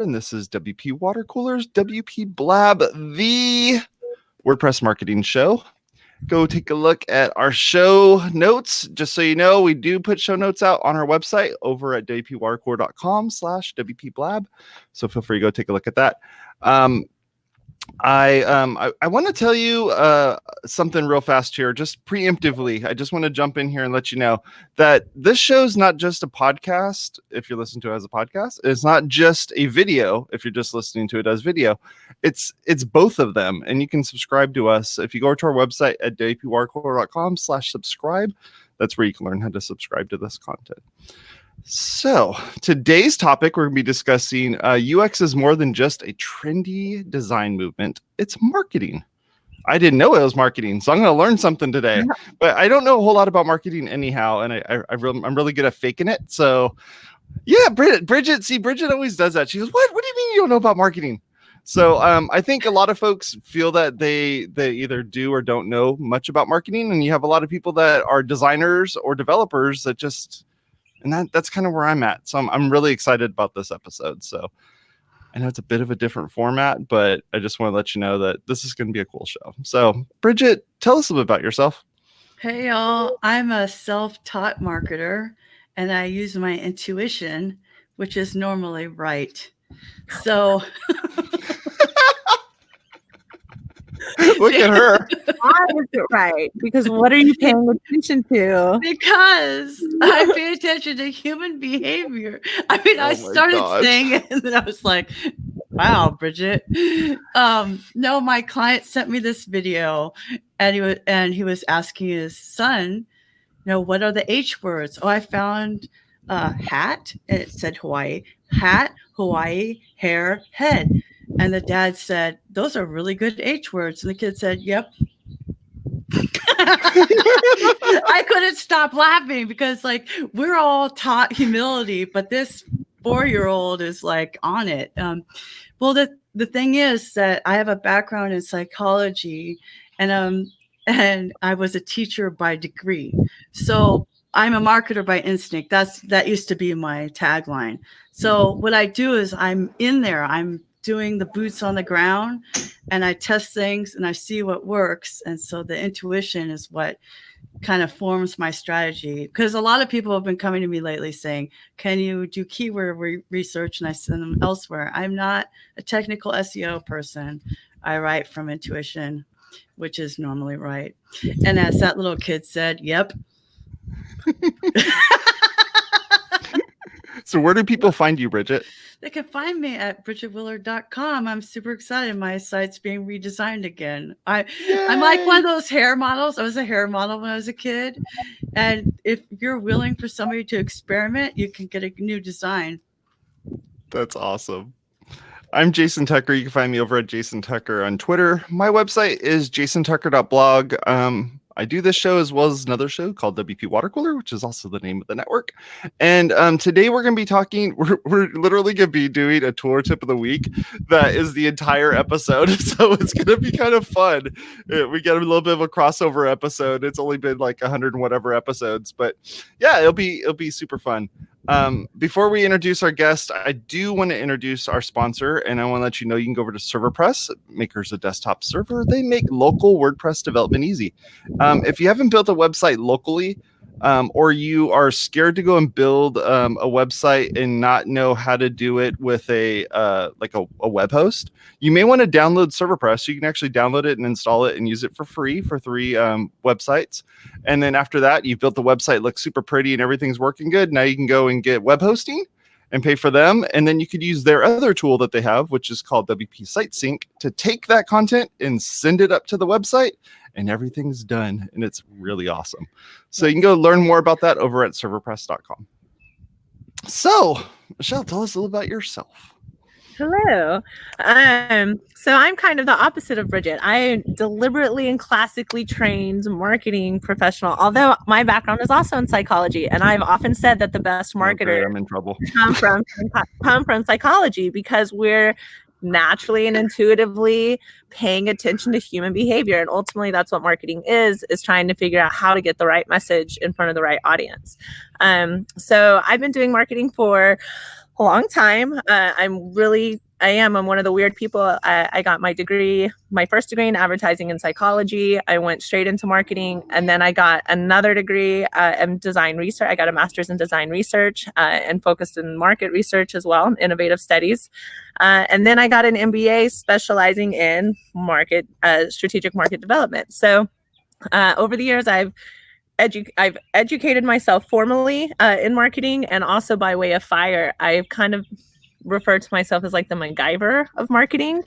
and this is WPwatercooler's WPblab, the WordPress marketing show. Go take a look at our show notes. Just so you know, we do put show notes out on our website over at WPwatercooler.com/WPblab. So feel free to go take a look at that. I want to tell you something real fast here, just preemptively. I just want to jump in here and let you know that this show's not just a podcast if you're listening to it as a podcast. It's not just a video if you're just listening to it as video. It's both of them, and you can subscribe to us if you go to our website at WPwatercooler.com/subscribe. That's where you can learn how to subscribe to this content. So today's topic, we're going to be discussing UX is more than just a trendy design movement. It's marketing. I didn't know it was marketing, so I'm going to learn something today. But I don't know a whole lot about marketing anyhow, and I'm really good at faking it. So yeah, Bridget always does that. She goes, what do you mean you don't know about marketing? So I think a lot of folks feel that they either do or don't know much about marketing, and you have a lot of people that are designers or developers that just... And that's kind of where I'm at. So I'm really excited about this episode. So I know it's a bit of a different format, but I just want to let you know that this is going to be a cool show. So Bridget, tell us a little bit about yourself. Hey, y'all. I'm a self-taught marketer, and I use my intuition, which is normally right. So... Look at her. Why is it right? Because what are you paying attention to? Because I pay attention to human behavior. I mean, I started saying it, and then I was like, wow, Bridget. No, my client sent me this video, and he was asking his son, what are the H words? Oh, I found hat, and it said Hawaii. Hat, Hawaii, hair, head. And the dad said, those are really good H words. And the kid said, yep. I couldn't stop laughing because we're all taught humility, but this 4-year-old is on it. Well, the thing is that I have a background in psychology, and I was a teacher by degree. So I'm a marketer by instinct. That used to be my tagline. So what I do is I'm in there. I'm doing the boots on the ground, and I test things and I see what works. And so the intuition is what kind of forms my strategy, because a lot of people have been coming to me lately saying, can you do keyword research? And I send them elsewhere. I'm not a technical SEO person. I write from intuition, which is normally right. And as that little kid said, yep. So where do people find you, Bridget? They can find me at bridgetwiller.com. I'm super excited. My site's being redesigned again. I'm like one of those hair models. I was a hair model when I was a kid. And if you're willing for somebody to experiment, you can get a new design. That's awesome. I'm Jason Tucker. You can find me over at Jason Tucker on Twitter. My website is jasontucker.blog. I do this show as well as another show called WP Watercooler, which is also the name of the network. And today we're going to be talking, we're literally going to be doing a tour tip of the week that is the entire episode. So it's going to be kind of fun. We get a little bit of a crossover episode. It's only been 100 and whatever episodes, but yeah, it'll be super fun. Before we introduce our guest, I do want to introduce our sponsor, and I want to let you know you can go over to ServerPress, makers of desktop server. They make local WordPress development easy. If you haven't built a website locally, or you are scared to go and build a website and not know how to do it with a web host, you may want to download ServerPress. You can actually download it and install it and use it for free for 3 websites. And then after that, you've built the website, looks super pretty and everything's working good. Now you can go and get web hosting and pay for them. And then you could use their other tool that they have, which is called WP Site Sync, to take that content and send it up to the website, and everything's done. And it's really awesome. So you can go learn more about that over at serverpress.com. So Michelle, tell us a little about yourself. Hello. So I'm kind of the opposite of Bridget. I deliberately and classically trained marketing professional, although my background is also in psychology. And I've often said that the best marketers I'm in trouble. come from psychology, because we're naturally and intuitively paying attention to human behavior. And ultimately, that's what marketing is trying to figure out how to get the right message in front of the right audience. So I've been doing marketing for A long time. I'm one of the weird people. I got my first degree in advertising and psychology. I went straight into marketing, and then I got another degree in design research. I got a master's in design research and focused in market research as well, innovative studies. And then I got an MBA specializing in strategic market development. So over the years, I've educated myself formally in marketing, and also by way of fire. I've kind of referred to myself as like the MacGyver of marketing.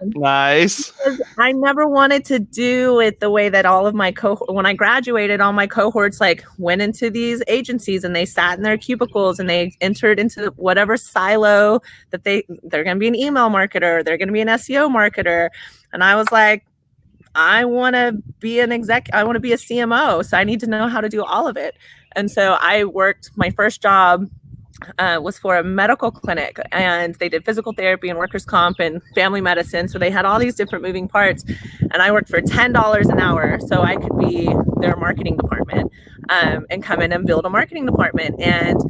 Nice. I never wanted to do it the way that all of my when I graduated, all my cohorts like went into these agencies and they sat in their cubicles and they entered into whatever silo that they're going to be an email marketer, they're going to be an SEO marketer. And I was like, I want to be I want to be a CMO. So I need to know how to do all of it. And so my first job was for a medical clinic, and they did physical therapy and workers' comp and family medicine. So they had all these different moving parts, and I worked for $10 an hour. So I could be their marketing department and come in and build a marketing department. And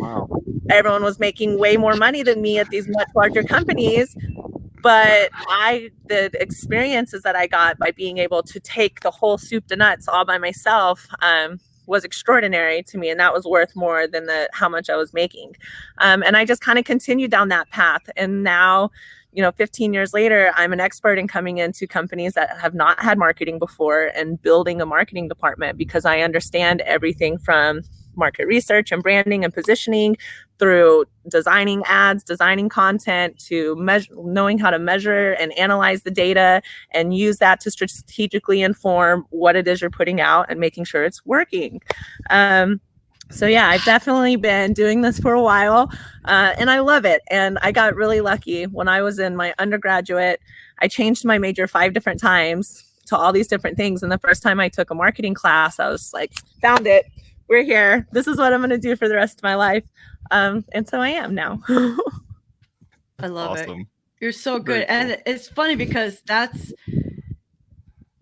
everyone was making way more money than me at these much larger companies. But the experiences that I got by being able to take the whole soup to nuts all by myself was extraordinary to me. And that was worth more than how much I was making. And I just kind of continued down that path. And now, 15 years later, I'm an expert in coming into companies that have not had marketing before and building a marketing department, because I understand everything from market research and branding and positioning through designing ads, designing content, to knowing how to measure and analyze the data and use that to strategically inform what it is you're putting out and making sure it's working. So yeah, I've definitely been doing this for a while and I love it. And I got really lucky when I was in my undergraduate. I changed my major 5 different times to all these different things. And the first time I took a marketing class, I was like, found it. We're here. This is what I'm going to do for the rest of my life. And so I am now. I love Awesome. it. You're so good. And it's funny because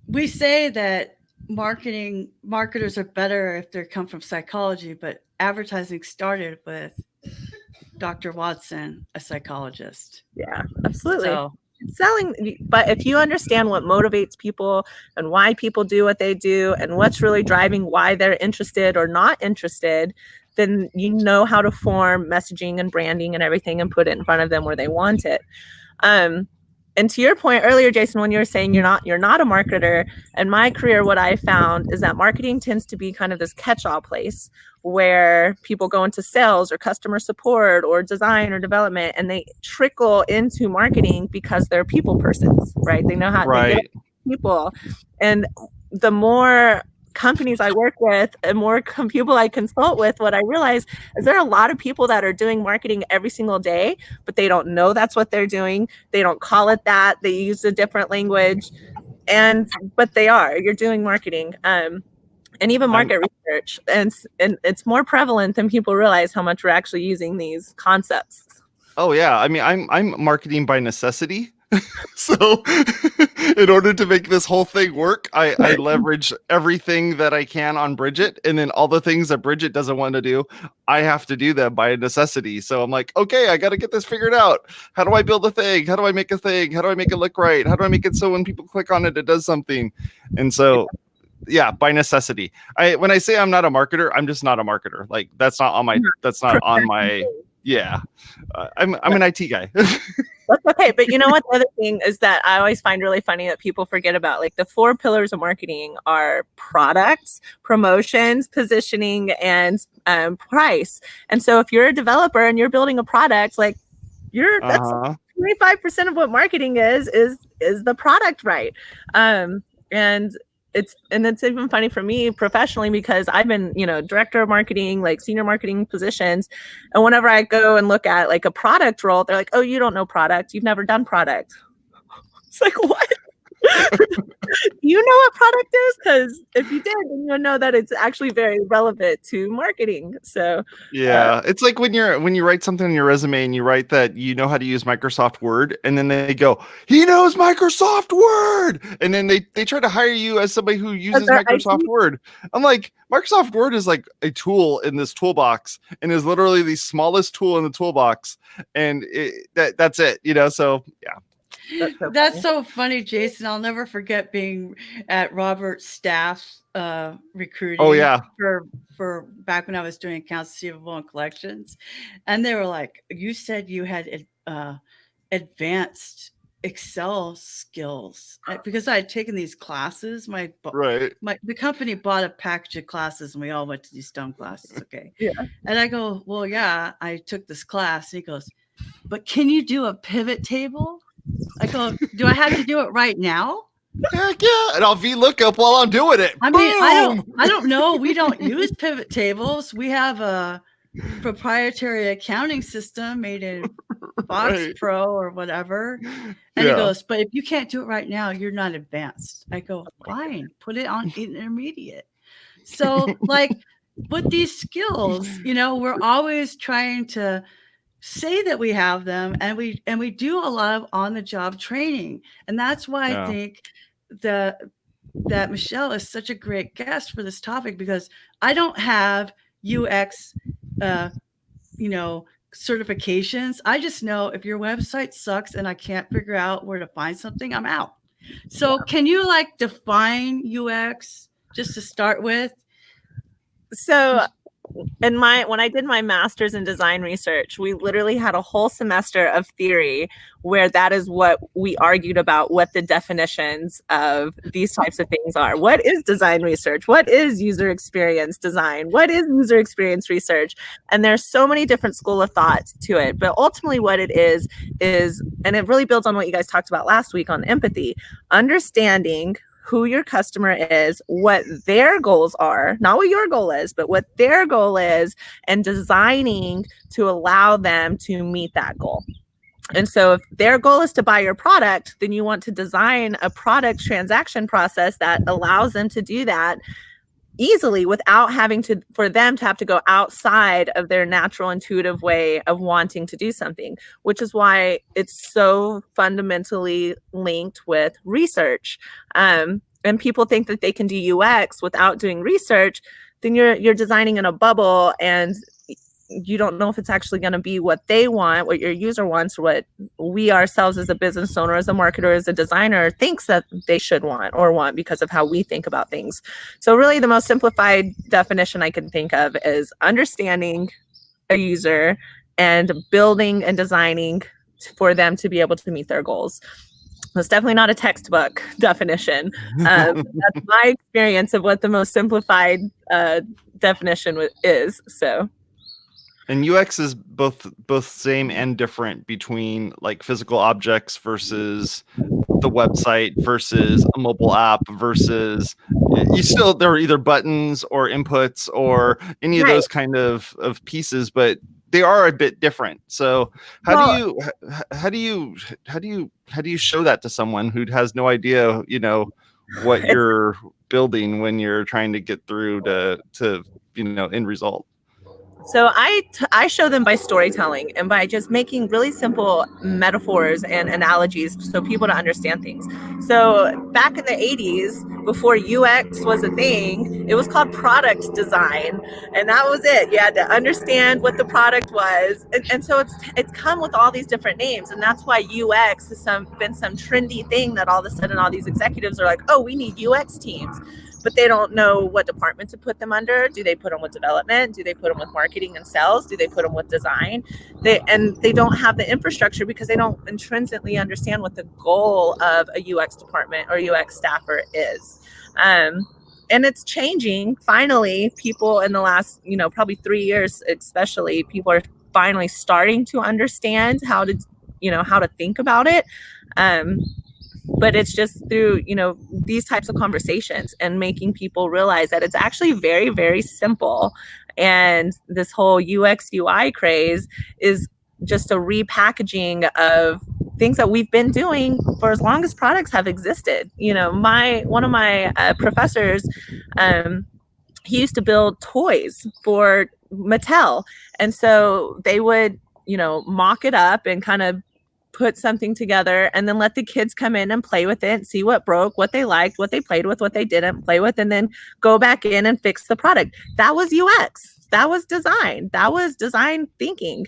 we say that marketers are better if they come from psychology, but advertising started with Dr. Watson, a psychologist. Yeah, absolutely. So, but if you understand what motivates people and why people do what they do and what's really driving why they're interested or not interested, then you know how to form messaging and branding and everything and put it in front of them where they want it. And to your point earlier, Jason, when you were saying you're not a marketer, in my career, what I found is that marketing tends to be kind of this catch-all place where people go into sales or customer support or design or development, and they trickle into marketing because they're people persons, right? They know how to get people. And the more companies I work with and more people I consult with, what I realize is there are a lot of people that are doing marketing every single day, but they don't know that's what they're doing. They don't call it that. They use a different language, but you're doing marketing. And even market research, and it's more prevalent than people realize how much we're actually using these concepts. Oh yeah, I mean, I'm marketing by necessity. So in order to make this whole thing work, I leverage everything that I can on Bridget, and then all the things that Bridget doesn't want to do, I have to do them by necessity. So I'm like, okay, I got to get this figured out. How do I build a thing? How do I make a thing? How do I make it look right? How do I make it so when people click on it, it does something? And so yeah, by necessity. When I say I'm not a marketer, I'm just not a marketer. Like that's not on my yeah. I'm an IT guy. That's okay. But you know what? The other thing is that I always find really funny that people forget about, like, the 4 pillars of marketing are products, promotions, positioning, and price. And so if you're a developer and you're building a product, like that's 25% of what marketing is the product, right? And it's even funny for me professionally because I've been, director of marketing, like senior marketing positions. And whenever I go and look at like a product role, they're like, oh, you don't know product. You've never done product. It's like, what? You know what product is? Because if you did, then you'll know that it's actually very relevant to marketing. So Yeah, it's like when you write something on your resume and you write that you know how to use Microsoft Word, and then they go, he knows Microsoft Word, and then they try to hire you as somebody who uses Microsoft Word. I'm like, Microsoft Word is like a tool in this toolbox, and is literally the smallest tool in the toolbox, and that's it, So yeah. That's so funny, Jason. I'll never forget being at Robert Staff's recruiting. Oh yeah. For back when I was doing accounts receivable and collections, and they were like, "You said you had advanced Excel skills," because I had taken these classes. The company bought a package of classes, and we all went to these dumb classes. Okay. Yeah. And I go, "Well, yeah, I took this class." And he goes, "But can you do a pivot table?" I go, "Do I have to do it right now?" Heck yeah, and I'll VLOOKUP while I'm doing it. I mean, I don't know. We don't use pivot tables. We have a proprietary accounting system made in Fox Pro or whatever. And he goes, "But if you can't do it right now, you're not advanced." I go, "Fine, put it on intermediate." So like with these skills, we're always trying to say that we have them, and we do a lot of on-the-job training, and that's why I think that Michelle is such a great guest for this topic, because I don't have UX certifications. I just know if your website sucks and I can't figure out where to find something, I'm out. So can you define UX just to start with? So when I did my master's in design research, we literally had a whole semester of theory where that is what we argued about, what the definitions of these types of things are. What is design research? What is user experience design? What is user experience research? And there's so many different school of thoughts to it. But ultimately what it is, and it really builds on what you guys talked about last week on empathy, understanding who your customer is, what their goals are, not what your goal is, but what their goal is, and designing to allow them to meet that goal. And so if their goal is to buy your product, then you want to design a product transaction process that allows them to do that easily without having for them to have to go outside of their natural intuitive way of wanting to do something, which is why it's so fundamentally linked with research. And people think that they can do UX without doing research, then you're designing in a bubble, and you don't know if it's actually going to be what they want, what your user wants, or what we ourselves as a business owner, as a marketer, as a designer thinks that they should want because of how we think about things. So really the most simplified definition I can think of is understanding a user and building and designing for them to be able to meet their goals. It's definitely not a textbook definition. That's my experience of what the most simplified definition is. So. And UX is both same and different between physical objects versus the website versus a mobile app versus there are either buttons or inputs or any of those kind of pieces, but they are a bit different. So how do you show that to someone who has no idea, what you're building when you're trying to get through to end result? So I show them by storytelling and by just making really simple metaphors and analogies so people to understand things. So back in the 80s, before UX was a thing, it was called product design. And that was it. You had to understand what the product was. And so it's come with all these different names. And that's why UX has been some trendy thing that all of a sudden all these executives are like, oh, we need UX teams. But they don't know what department to put them under. Do they put them with development? Do they put them with marketing and sales? Do they put them with design? They don't have the infrastructure because they don't intrinsically understand what the goal of a UX department or UX staffer is. And it's changing. Finally, people in the last, probably 3 years, especially, people are finally starting to understand how to think about it. But it's just through, these types of conversations and making people realize that it's actually very, very simple. And this whole UX UI craze is just a repackaging of things that we've been doing for as long as products have existed. You know, one of my professors, he used to build toys for Mattel. And so they would, you know, mock it up and kind of put something together and then let the kids come in and play with it, see what broke, what they liked, what they played with, what they didn't play with, and then go back in and fix the product. That was UX. That was design. That was design thinking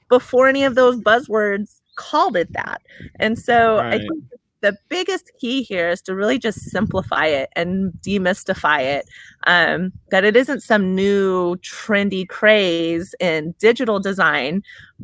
before any of those buzzwords called it that. And so Right. I think the biggest key here is to really just simplify it and demystify it. That it isn't some new trendy craze in digital design,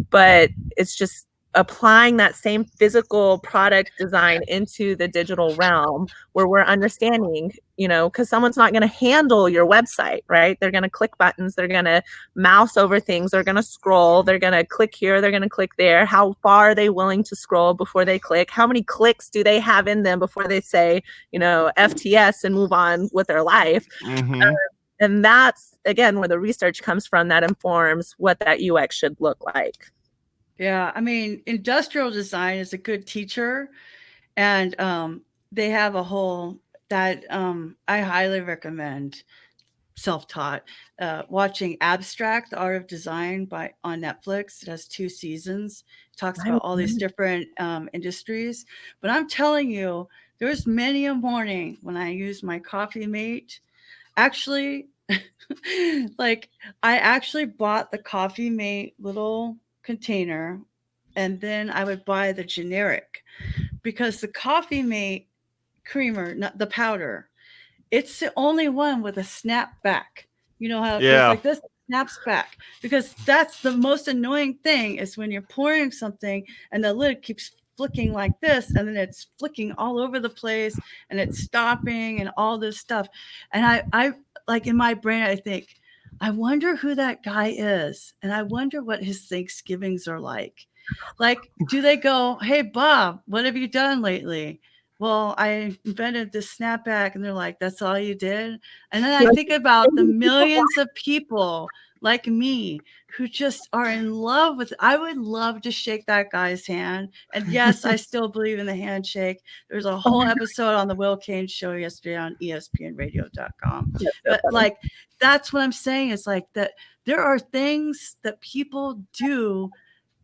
but it's just applying that same physical product design into the digital realm where we're understanding, you know, because someone's not going to handle your website, right? They're going to click buttons, they're going to mouse over things, they're going to scroll, they're going to click here, they're going to click there. How far are they willing to scroll before they click? How many clicks do they have in them before they say, you know, FTS and move on with their life? And that's, again, where the research comes from that informs what that UX should look like. Yeah, I mean, industrial design is a good teacher, and they have a whole that I highly recommend. Self-taught, watching Abstract: The Art of Design on Netflix. It has 2 seasons. It talks about all these different industries. But I'm telling you, there's many a morning when I use my coffee mate. Actually, like I actually bought the coffee mate little container, and then I would buy the generic, because the coffee mate creamer, not the powder, it's the only one with a snap back. You know how it goes like this, snaps back, because that's the most annoying thing, is when you're pouring something and the lid keeps flicking like this, and then it's flicking all over the place and it's stopping and all this stuff. And I like, in my brain, I think, I wonder who that guy is, and I wonder what his Thanksgivings are like. Like, do they go, "Hey, Bob, what have you done lately?" "Well, I invented this snapback." And they're like, "That's all you did?" And then I think about the millions of people like me who just are in love with, I would love to shake that guy's hand. And yes, I still believe in the handshake. There's a whole episode on the Will Kane show yesterday on espnradio.com. But like, that's what I'm saying, is like that there are things that people do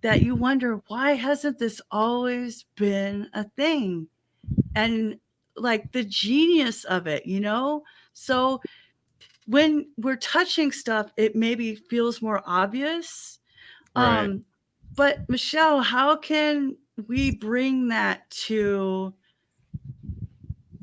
that you wonder, why hasn't this always been a thing? And like the genius of it, you know? So when we're touching stuff, it maybe feels more obvious. Right. But Michelle, how can we bring that to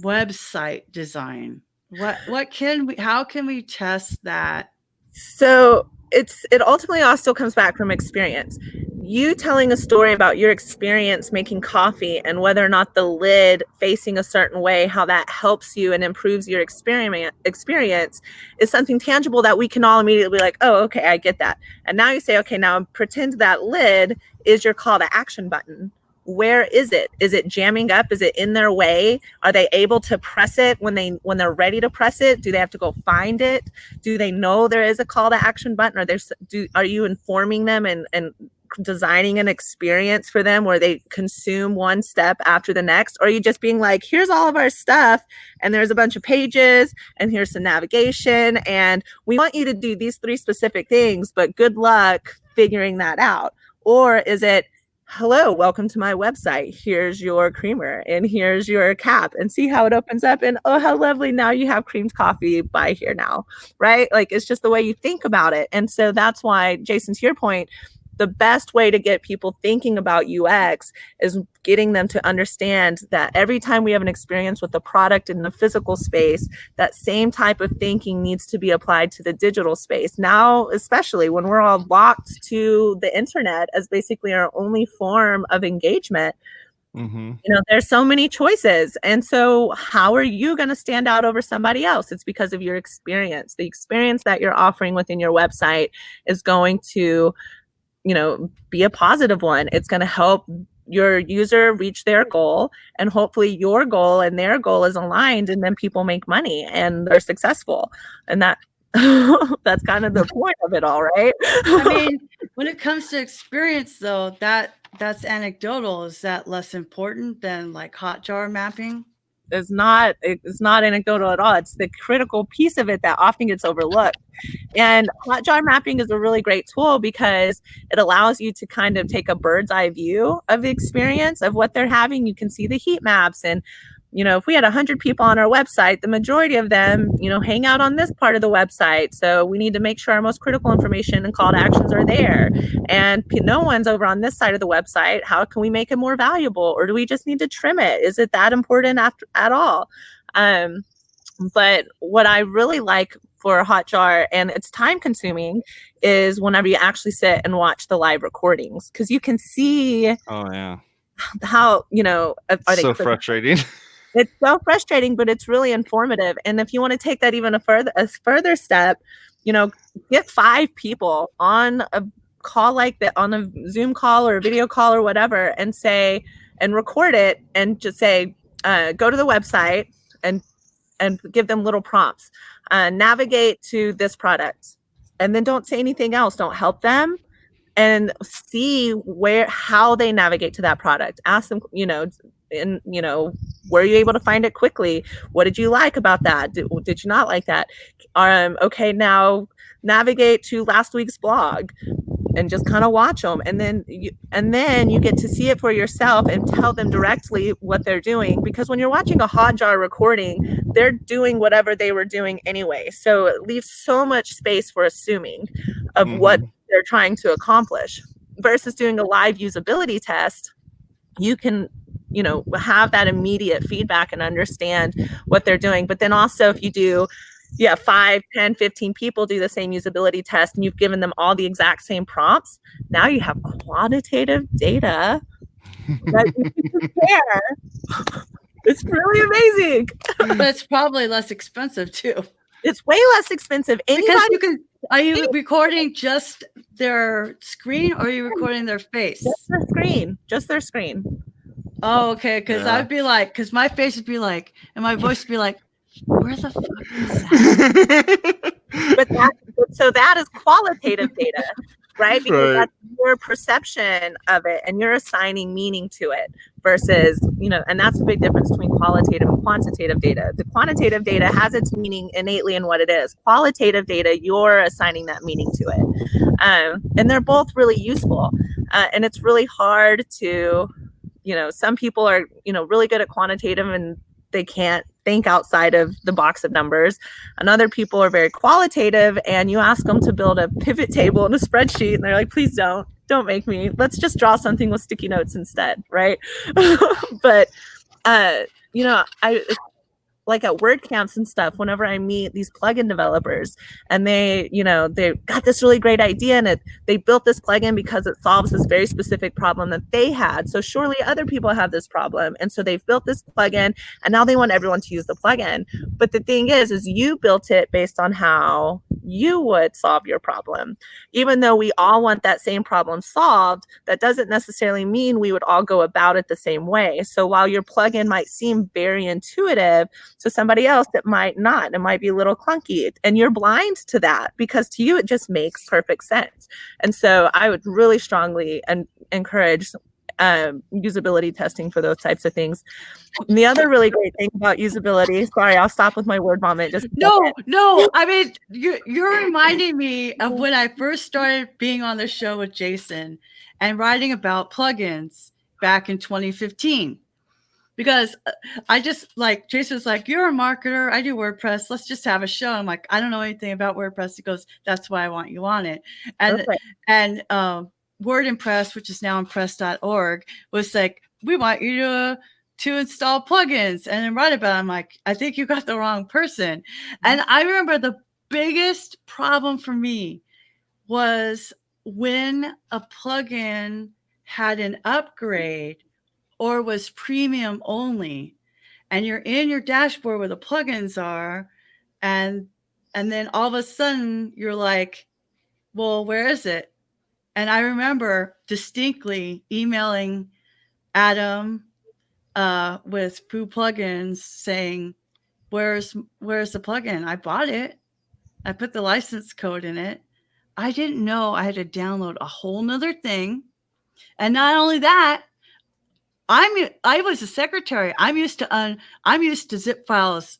website design? What can we, how can we test that? So it ultimately all still comes back from experience. You telling a story about your experience making coffee and whether or not the lid facing a certain way, how that helps you and improves your experience is something tangible that we can all immediately be like, oh, okay, I get that. And now you say, okay, now pretend that lid is your call to action button. Where is it? Is it jamming up? Is it in their way? Are they able to press it when they're ready to press it? Do they have to go find it? Do they know there is a call to action button? Are you informing them and designing an experience for them where they consume one step after the next? Or are you just being like, here's all of our stuff and there's a bunch of pages and here's some navigation and we want you to do these 3 specific things, but good luck figuring that out? Or is it, hello, welcome to my website. Here's your creamer and here's your cap, and see how it opens up, and oh, how lovely, now you have creamed coffee, buy here now, right? Like, it's just the way you think about it. And so that's why, Jason, to your point, the best way to get people thinking about UX is getting them to understand that every time we have an experience with the product in the physical space, that same type of thinking needs to be applied to the digital space. Now, especially when we're all locked to the internet as basically our only form of engagement, you know, there's so many choices. And so how are you going to stand out over somebody else? It's because of your experience. The experience that you're offering within your website is going to, you know, be a positive one. It's going to help your user reach their goal, and hopefully your goal and their goal is aligned, and then people make money and they're successful. And that that's kind of the point of it all, right? I mean, when it comes to experience, though, that that's anecdotal. Is that less important than like Hotjar mapping? It's not anecdotal at all. It's the critical piece of it that often gets overlooked. And Hotjar mapping is a really great tool because it allows you to kind of take a bird's eye view of the experience of what they're having. You can see the heat maps, and if we had 100 people on our website, the majority of them, hang out on this part of the website. So we need to make sure our most critical information and call to actions are there. And no one's over on this side of the website. How can we make it more valuable? Or do we just need to trim it? Is it that important at all? But what I really like for Hotjar, and it's time consuming, is whenever you actually sit and watch the live recordings, because you can see Oh yeah. how, are they So frustrating. It's so frustrating, but it's really informative. And if you want to take that even a further step, get 5 people on a call like that, on a Zoom call or a video call or whatever, and record it and just say, go to the website and give them little prompts, navigate to this product, and then don't say anything else. Don't help them, and see how they navigate to that product. Ask them, were you able to find it quickly? What did you like about that? Did you not like that? Okay, now navigate to last week's blog, and just kind of watch them, and then you get to see it for yourself and tell them directly what they're doing. Because when you're watching a Hotjar recording, they're doing whatever they were doing anyway, so it leaves so much space for assuming of what they're trying to accomplish. Versus doing a live usability test, you can have that immediate feedback and understand what they're doing. But then also, if you do 5, 10, 15 people do the same usability test, and you've given them all the exact same prompts, now you have quantitative data that you can compare. It's really amazing. But it's probably less expensive too. It's way less expensive. Are you recording just their screen, or are you recording their face? Just their screen. Oh, okay. Because I'd be like, because my face would be like, and my voice would be like, where the fuck is that? So that is qualitative data, right? Because that's your perception of it, and you're assigning meaning to it. Versus, and that's the big difference between qualitative and quantitative data. The quantitative data has its meaning innately in what it is. Qualitative data, you're assigning that meaning to it. And they're both really useful. And it's really hard to, some people are, really good at quantitative and they can't think outside of the box of numbers. And other people are very qualitative, and you ask them to build a pivot table and a spreadsheet, and they're like, please don't make me. Let's just draw something with sticky notes instead, right? But, like at WordCamps and stuff, whenever I meet these plugin developers, and they got this really great idea, and they built this plugin because it solves this very specific problem that they had. So surely other people have this problem. And so they've built this plugin, and now they want everyone to use the plugin. But the thing is you built it based on how you would solve your problem. Even though we all want that same problem solved, that doesn't necessarily mean we would all go about it the same way. So while your plugin might seem very intuitive, to somebody else it might not. It might be a little clunky, and you're blind to that because to you it just makes perfect sense. And so I would really strongly encourage usability testing for those types of things. And the other really great thing about usability, sorry, I'll stop with my word vomit. No. I mean, you're reminding me of when I first started being on the show with Jason and writing about plugins back in 2015. Because I just like, Jason's like, you're a marketer. I do WordPress. Let's just have a show. I'm like, I don't know anything about WordPress. He goes, that's why I want you on it. And WordPress, which is now impress.org, was like, we want you to install plugins and then write about it. I'm like, I think you got the wrong person. And I remember the biggest problem for me was when a plugin had an upgrade or was premium only, and you're in your dashboard where the plugins are, and then all of a sudden you're like, well, where is it? And I remember distinctly emailing Adam with Poo Plugins saying, where's the plugin? I bought it. I put the license code in it. I didn't know I had to download a whole nother thing. And not only that, I was a secretary. I'm used to zip files.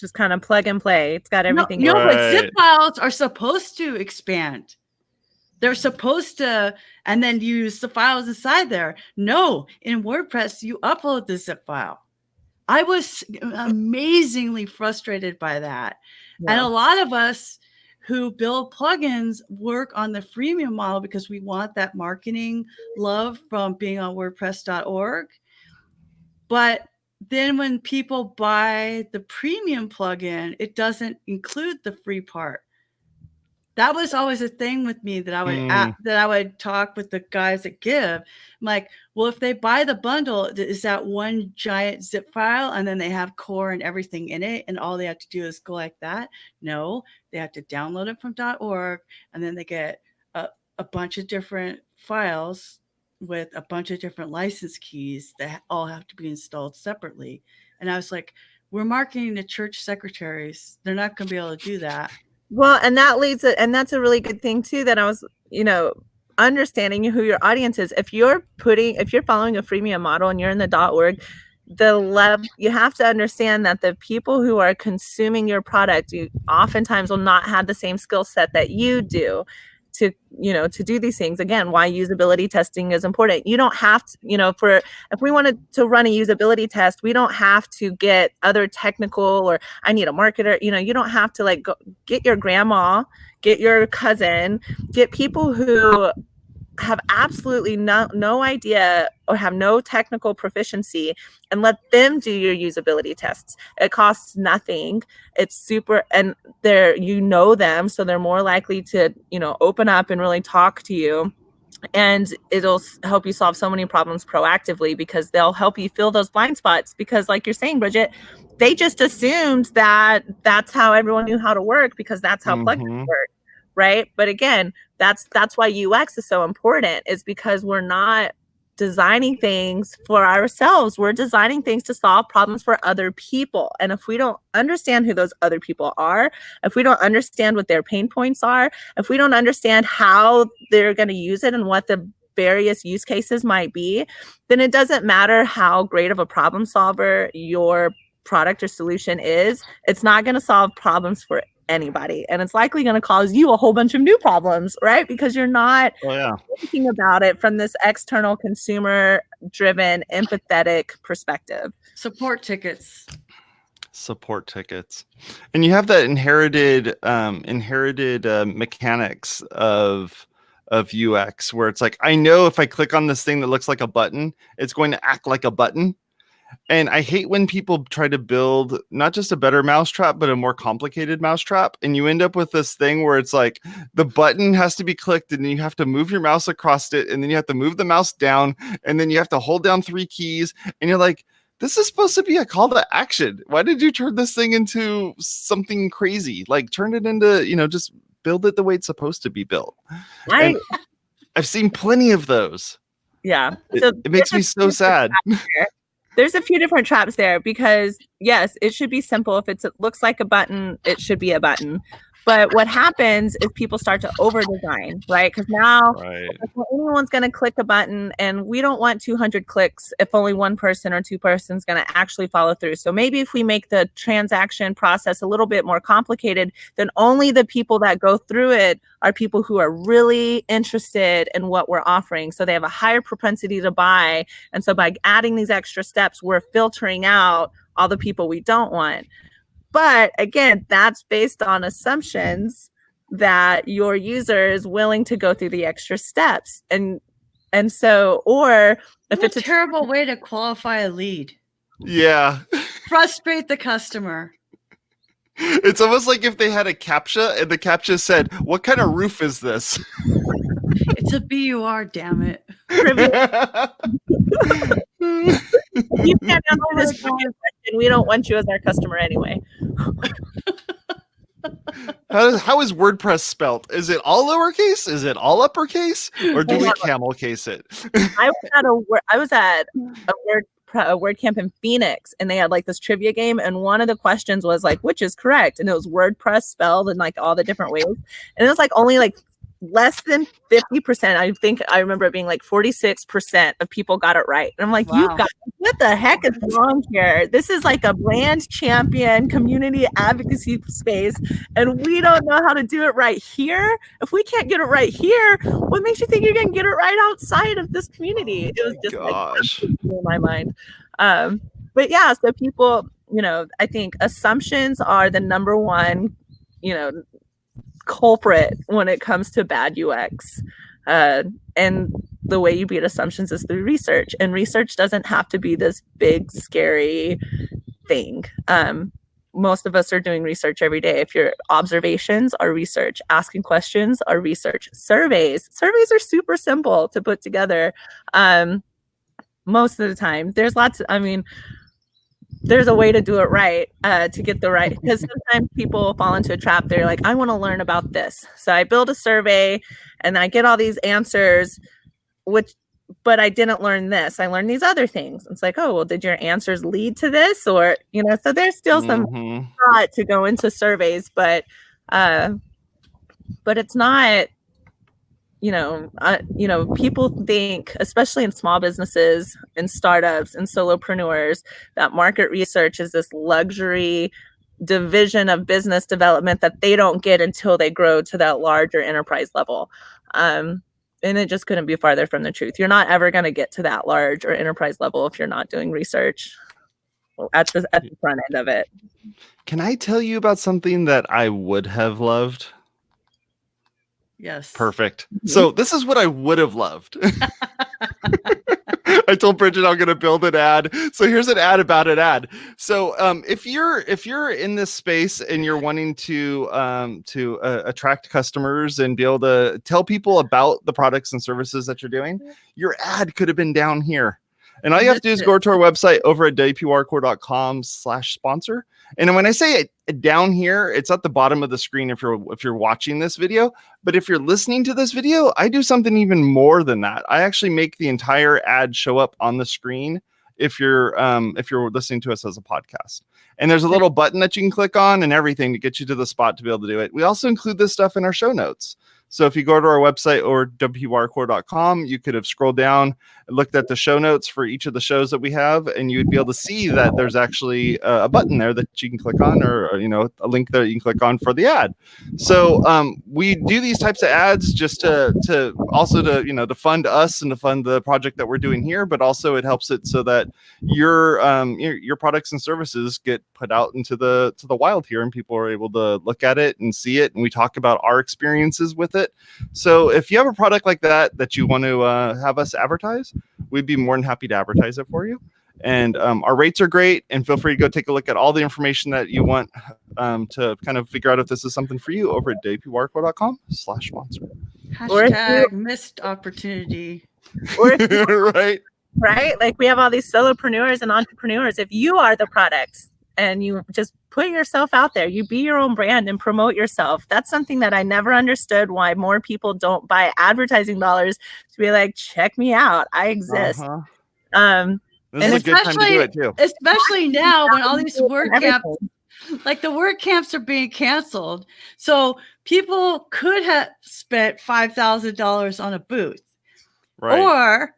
Just kind of plug and play. It's got everything. No, Right. but zip files are supposed to expand. They're supposed to, and then use the files inside there. No, in WordPress, you upload the zip file. I was amazingly frustrated by that. Yeah. And a lot of us who build plugins work on the freemium model because we want that marketing love from being on WordPress.org. But then when people buy the premium plugin, it doesn't include the free part. That was always a thing with me that I would talk with the guys at Give. I'm like, well, if they buy the bundle, is that one giant zip file and then they have core and everything in it, and all they have to do is go like that? No, they have to download it from .org, and then they get a bunch of different files with a bunch of different license keys that all have to be installed separately. And I was like, we're marketing to church secretaries. They're not going to be able to do that. Well, and that leads it, and that's a really good thing too, that I was, understanding who your audience is. If you're following a freemium model and you're in the .org, you have to understand that the people who are consuming your product, you oftentimes will not have the same skill set that you do to do these things. Again, why usability testing is important. You don't have to, if we wanted to run a usability test, we don't have to get other technical, or I need a marketer, you don't have to go get your grandma, get your cousin, get people who have absolutely no idea or have no technical proficiency, and let them do your usability tests. It costs nothing. It's super, and they're, them, so they're more likely to, open up and really talk to you. And it'll help you solve so many problems proactively, because they'll help you fill those blind spots. Because like you're saying, Bridget, they just assumed that that's how everyone knew how to work, because that's how plugins work. Right. But again, that's why UX is so important, is because we're not designing things for ourselves. We're designing things to solve problems for other people. And if we don't understand who those other people are, if we don't understand what their pain points are, if we don't understand how they're going to use it and what the various use cases might be, then it doesn't matter how great of a problem solver your product or solution is. It's not going to solve problems for anybody, and it's likely going to cause you a whole bunch of new problems, right? Because you're not thinking about it from this external, consumer driven, empathetic perspective. Support tickets, and you have that inherited mechanics of UX, where it's like, I know if I click on this thing that looks like a button, it's going to act like a button. And I hate when people try to build not just a better mousetrap, but a more complicated mousetrap. And you end up with this thing where it's like the button has to be clicked, and then you have to move your mouse across it, and then you have to move the mouse down, and then you have to hold down 3 keys. And you're like, this is supposed to be a call to action. Why did you turn this thing into something crazy? Like, turn it into, just build it the way it's supposed to be built. I've seen plenty of those. Yeah. It makes me so sad. There's a few different traps there, because yes, it should be simple. If it looks like a button, it should be a button. But what happens is people start to over design, right? Because now anyone's going to click a button, and we don't want 200 clicks if only one person or two persons going to actually follow through. So maybe if we make the transaction process a little bit more complicated, then only the people that go through it are people who are really interested in what we're offering. So they have a higher propensity to buy. And so by adding these extra steps, we're filtering out all the people we don't want. But again, that's based on assumptions that your user is willing to go through the extra steps. And so, or if it's a terrible way to qualify a lead. Yeah. Frustrate the customer. It's almost like if they had a CAPTCHA and the CAPTCHA said, what kind of roof is this? It's a BUR, damn it. You can't answer this question. We don't want you as our customer anyway. How is WordPress spelt? Is it all lowercase? Is it all uppercase? Or do we camel case it? I was at a WordCamp in Phoenix, and they had like this trivia game, and one of the questions was like, which is correct? And it was WordPress spelled in like all the different ways. And it was like only like less than 50%. I think I remember it being like 46% of people got it right. And I'm like, you guys, what the heck is wrong here? This is like a brand champion community advocacy space, and we don't know how to do it right here. If we can't get it right here, what makes you think you're going to get it right outside of this community? It was just like in my mind. But yeah, so people, I think assumptions are the number one, culprit when it comes to bad UX. And the way you beat assumptions is through research. And research doesn't have to be this big, scary thing. Most of us are doing research every day. If your observations are research, asking questions are research. Surveys are super simple to put together. Most of the time, there's a way to do it right, to get the right, because sometimes people fall into a trap. They're like, I want to learn about this. So I build a survey and I get all these answers, but I didn't learn this. I learned these other things. It's like, oh, well, did your answers lead to this? Or, so there's still some thought to go into surveys, but it's not, people think, especially in small businesses and startups and solopreneurs, that market research is this luxury division of business development that they don't get until they grow to that larger enterprise level. And it just couldn't be farther from the truth. You're not ever going to get to that large or enterprise level if you're not doing research at the front end of it. Can I tell you about something that I would have loved? Yes. Perfect. So this is what I would have loved. I told Bridget I'm going to build an ad. So here's an ad about an ad. So if you're in this space and you're wanting to attract customers and be able to tell people about the products and services that you're doing, your ad could have been down here. And all you have to do is go to our website over at WPwatercooler.com/sponsor. And when I say it down here, it's at the bottom of the screen if you're watching this video. But if you're listening to this video, I do something even more than that. I actually make the entire ad show up on the screen if you're listening to us as a podcast. And there's a little button that you can click on and everything to get you to the spot to be able to do it. We also include this stuff in our show notes. So if you go to our website or WPwatercooler.com, you could have scrolled down and looked at the show notes for each of the shows that we have, and you'd be able to see that there's actually a button there that you can click on, or a link that you can click on for the ad. So we do these types of ads just to fund us and to fund the project that we're doing here, but also it helps it so that your products and services get put out into the wild here, and people are able to look at it and see it, and we talk about our experiences with it. So if you have a product like that you want to have us advertise, we'd be more than happy to advertise it for you. And our rates are great, and feel free to go take a look at all the information that you want to kind of figure out if this is something for you over at WPwatercooler.com/sponsor. Hashtag missed opportunity. Right. Like we have all these solopreneurs and entrepreneurs. If you are the product and you just put yourself out there, you be your own brand and promote yourself. That's something that I never understood, why more people don't buy advertising dollars to be like, check me out, I exist. This is a good time to do it too. Especially now when all these WordCamps, like the WordCamps are being canceled. So people could have spent $5,000 on a booth. Right. Or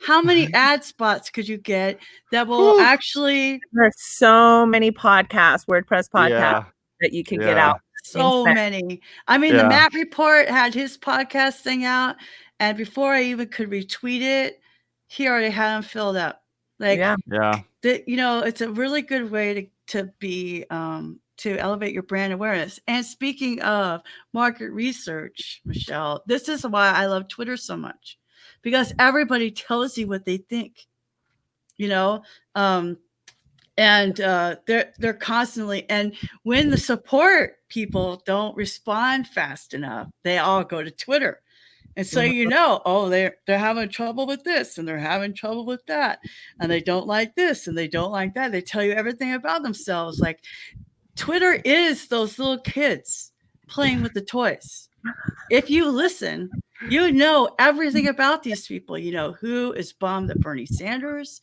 how many ad spots could you get that will actually... There's so many podcasts, WordPress podcasts that you can get out. So many. I mean, the Matt Report had his podcast thing out, and before I even could retweet it, he already had them filled up. Like, it's a really good way to be to elevate your brand awareness. And speaking of market research, Michelle, this is why I love Twitter so much, because everybody tells you what they think, and they're constantly, and when the support people don't respond fast enough, they all go to Twitter. And so, they're having trouble with this and they're having trouble with that. And they don't like this and they don't like that. They tell you everything about themselves. Like, Twitter is those little kids playing with the toys. If you listen, you know everything about these people. You know who is bummed that Bernie Sanders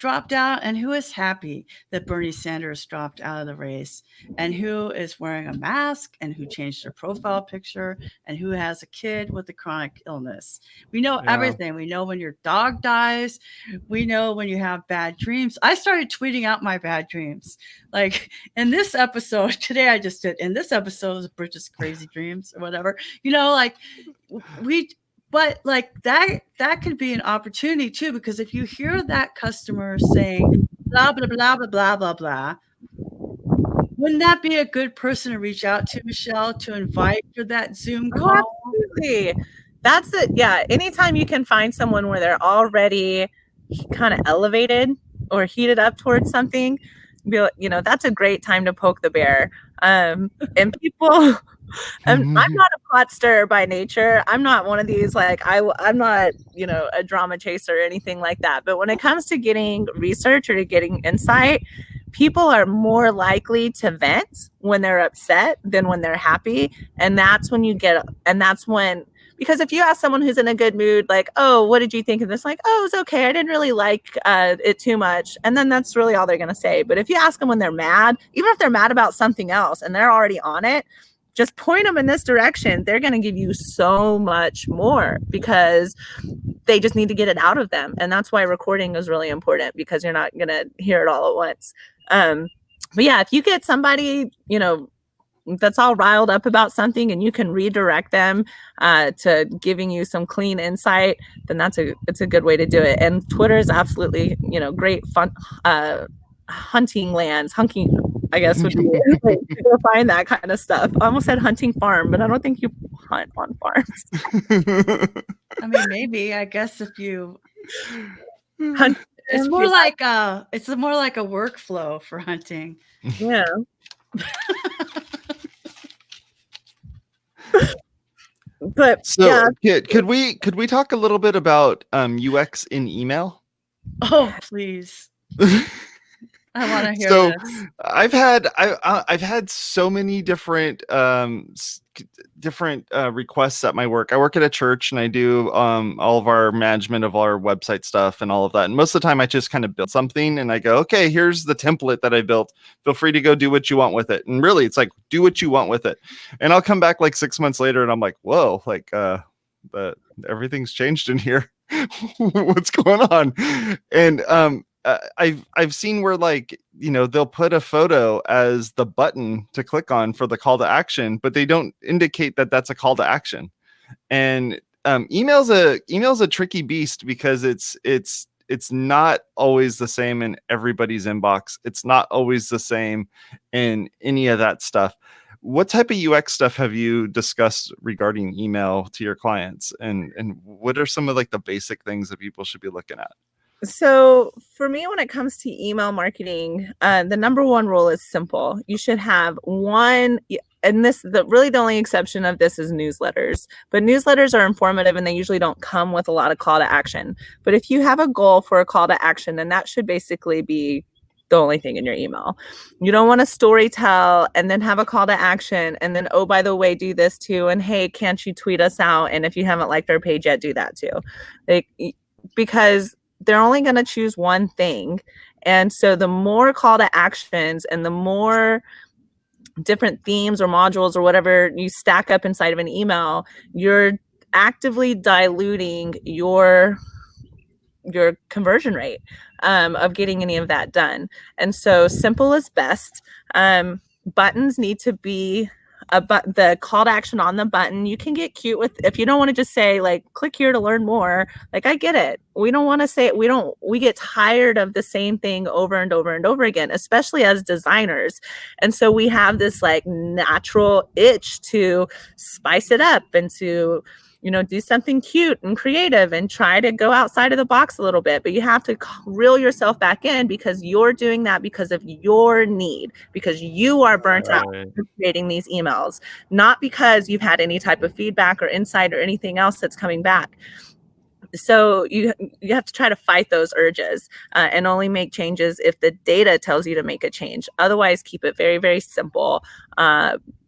dropped out and who is happy that Bernie Sanders dropped out of the race, and who is wearing a mask, and who changed their profile picture, and who has a kid with a chronic illness. We know everything. We know when your dog dies. We know when you have bad dreams. I started tweeting out my bad dreams. Like in this episode, today I just did, in this episode of Bridget's Crazy Dreams or whatever, like but like that could be an opportunity too, because if you hear that customer saying blah, blah, blah, blah, blah, blah, blah, wouldn't that be a good person to reach out to, Michelle, to invite for that Zoom call? Absolutely. That's it. Yeah. Anytime you can find someone where they're already kind of elevated or heated up towards something, that's a great time to poke the bear. And people, I'm not a pot stirrer by nature. I'm not one of these, I'm not, a drama chaser or anything like that. But when it comes to getting research or to getting insight, people are more likely to vent when they're upset than when they're happy. And that's when because if you ask someone who's in a good mood, like, oh, what did you think of this? Like, oh, it was okay. I didn't really like it too much. And then that's really all they're going to say. But if you ask them when they're mad, even if they're mad about something else and they're already on it, just point them in this direction. They're going to give you so much more because they just need to get it out of them. And that's why recording is really important, because you're not going to hear it all at once. But yeah, if you get somebody, that's all riled up about something and you can redirect them to giving you some clean insight, then it's a good way to do it. And Twitter is absolutely, great fun, hunting lands, I guess would be to find that kind of stuff. I almost said hunting farm, but I don't think you hunt on farms. I mean, maybe, I guess if you hunt, it's more like a workflow for hunting. Yeah. But so yeah. Could we talk a little bit about UX in email? Oh, please. I want to hear this. I've had so many different requests at my work. I work at a church and I do all of our management of our website stuff and all of that. And most of the time I just kind of build something and I go, okay, here's the template that I built. Feel free to go do what you want with it. And really it's like, do what you want with it. And I'll come back like 6 months later and I'm like, whoa, but everything's changed in here. What's going on? And I've seen where they'll put a photo as the button to click on for the call to action, but they don't indicate that that's a call to action. And email's a tricky beast because it's not always the same in everybody's inbox. It's not always the same in any of that stuff. What type of UX stuff have you discussed regarding email to your clients? And what are some of the basic things that people should be looking at? So for me, when it comes to email marketing, the number one rule is simple. You should have one, and the only exception of this is newsletters, but newsletters are informative and they usually don't come with a lot of call to action. But if you have a goal for a call to action, then that should basically be the only thing in your email. You don't want to story tell and then have a call to action and then, oh, by the way, do this too. And hey, can't you tweet us out? And if you haven't liked our page yet, do that too. Because they're only going to choose one thing. And so the more call to actions and the more different themes or modules or whatever you stack up inside of an email, you're actively diluting your conversion rate of getting any of that done. And so simple is best. Buttons need to be the call to action on the button. You can get cute with, if you don't want to just say click here to learn more, I get it. We don't want to say it. We get tired of the same thing over and over and over again, especially as designers. And so we have this natural itch to spice it up and to, do something cute and creative and try to go outside of the box a little bit. But you have to reel yourself back in because you're doing that because of your need, because you are burnt out creating these emails, not because you've had any type of feedback or insight or anything else that's coming back. So you have to try to fight those urges and only make changes if the data tells you to make a change. Otherwise, keep it very, very simple.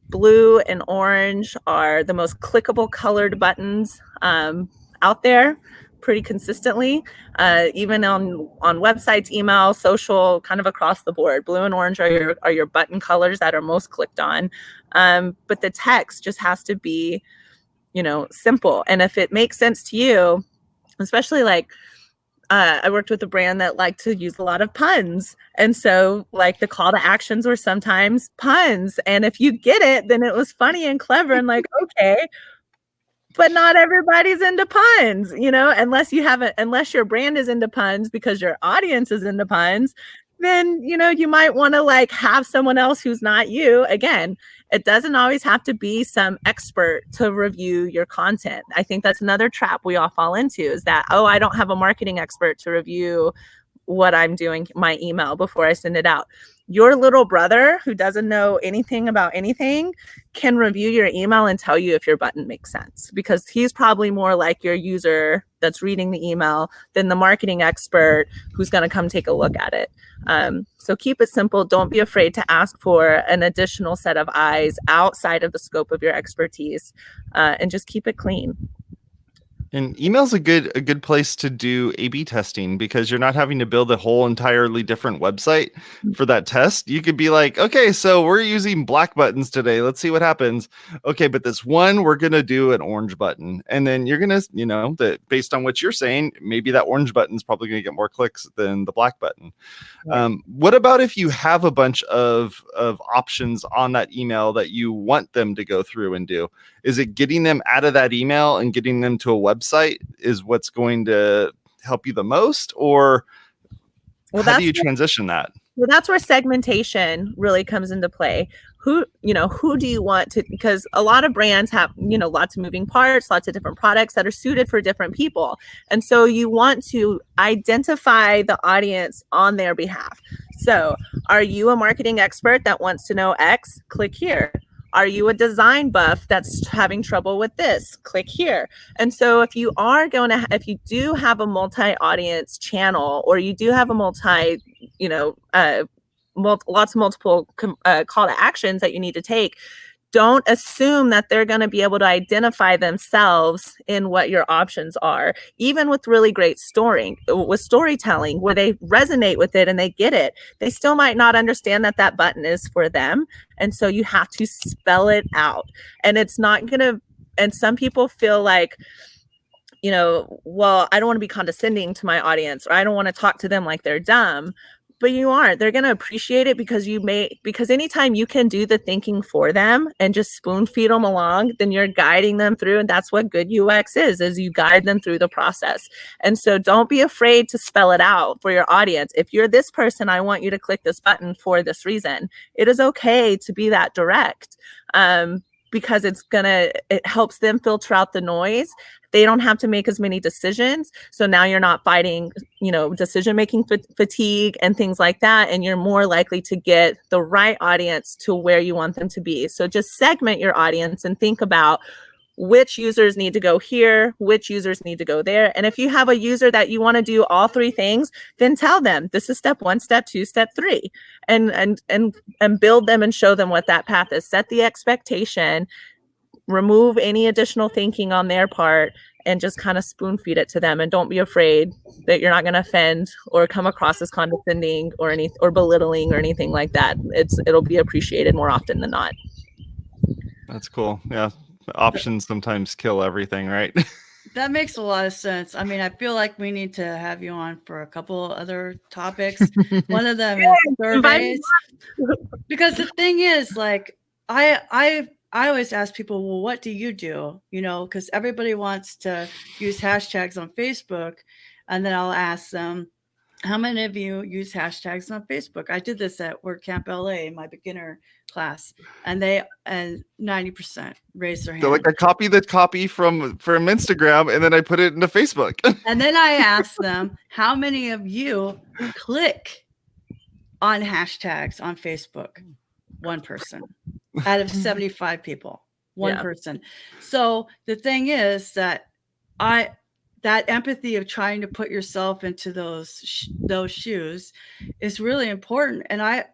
Blue and orange are the most clickable colored buttons out there. pretty consistently, even on websites, email, social, kind of across the board. Blue and orange are your button colors that are most clicked on. But the text just has to be, simple. And if it makes sense to you, especially like, I worked with a brand that liked to use a lot of puns. And so like the call to actions were sometimes puns. And if you get it, then it was funny and clever and like, okay, but not everybody's into puns, unless your brand is into puns because your audience is into puns, then, you might want to like have someone else who's not you. Again, it doesn't always have to be some expert to review your content. I think that's another trap we all fall into, is that, oh, I don't have a marketing expert to review what I'm doing, my email, before I send it out. Your little brother, who doesn't know anything about anything, can review your email and tell you if your button makes sense, because he's probably more like your user that's reading the email than the marketing expert who's going to come take a look at it. So keep it simple. Don't be afraid to ask for an additional set of eyes outside of the scope of your expertise, and just keep it clean. And email's a good place to do A/B testing, because you're not having to build a whole entirely different website for that test. You could be like, okay, so we're using black buttons today. Let's see what happens. Okay, but this one, we're going to do an orange button. And then you're going to, that based on what you're saying, maybe that orange button is probably going to get more clicks than the black button. Right. What about if you have a bunch of options on that email that you want them to go through and do? Is it getting them out of that email and getting them to a website is what's going to help you the most? Or how do you transition that? Well, that's where segmentation really comes into play. Who do you want to, because a lot of brands have, lots of moving parts, lots of different products that are suited for different people. And so you want to identify the audience on their behalf. So are you a marketing expert that wants to know X? Click here. Are you a design buff that's having trouble with this? Click here. And so if you do have a multi-audience channel, or you do have a lots of multiple call to actions that you need to take, don't assume that they're going to be able to identify themselves in what your options are. Even with really great storytelling, where they resonate with it and they get it, they still might not understand that button is for them. And so you have to spell it out. And it's not going to, and some people feel like, well, I don't want to be condescending to my audience, or I don't want to talk to them like they're dumb. But you aren't. They're going to appreciate it because anytime you can do the thinking for them and just spoon feed them along, then you're guiding them through. And that's what good UX is you guide them through the process. And so don't be afraid to spell it out for your audience. If you're this person, I want you to click this button for this reason. It is okay to be that direct. Because it helps them filter out the noise. They don't have to make as many decisions. So now you're not fighting, decision-making fatigue and things like that. And you're more likely to get the right audience to where you want them to be. So just segment your audience and think about which users need to go here, which users need to go there. And if you have a user that you want to do all three things, then tell them this is step 1, step 2, step 3, and build them and show them what that path is. Set the expectation, remove any additional thinking on their part, and just kind of spoon feed it to them. And don't be afraid that you're not going to offend or come across as condescending or belittling or anything like that. It'll be appreciated more often than not. That's cool. Yeah. Options sometimes kill everything, right? That makes a lot of sense. I mean, I feel like we need to have you on for a couple other topics. One of them is surveys. Because the thing is, like, I always ask people, well, what do you do? Because everybody wants to use hashtags on Facebook. And then I'll ask them, how many of you use hashtags on Facebook? I did this at WordCamp LA, my beginner class, and 90% raised their hand. So like I copy the copy from Instagram and then I put it into Facebook. And then I asked them, how many of you click on hashtags on Facebook? One person out of 75 people, one person. So the thing is that that empathy of trying to put yourself into those shoes is really important. And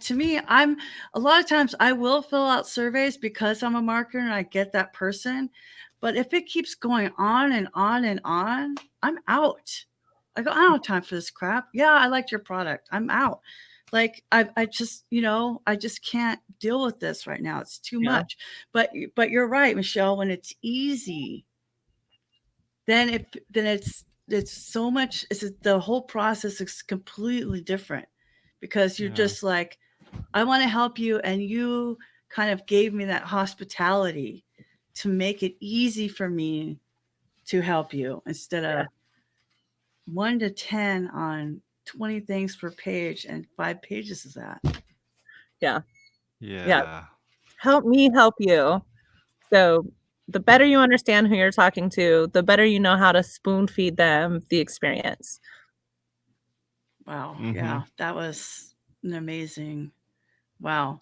to me, a lot of times I will fill out surveys because I'm a marketer and I get that person, But if it keeps going on and on and on, I'm out. I go, I don't have time for this crap. Yeah, I liked your product. I'm out. Like I just, I just can't deal with this right now. It's too much. But you're right, Michelle. When it's easy, then it's so much. The whole process is completely different because you're just like, I want to help you, and you kind of gave me that hospitality to make it easy for me to help you instead of 1 to 10 on 20 things per page and 5 pages is that. Yeah. Help me help you. So the better you understand who you're talking to, the better you know how to spoon feed them the experience. Wow. Yeah, that was an amazing. Wow.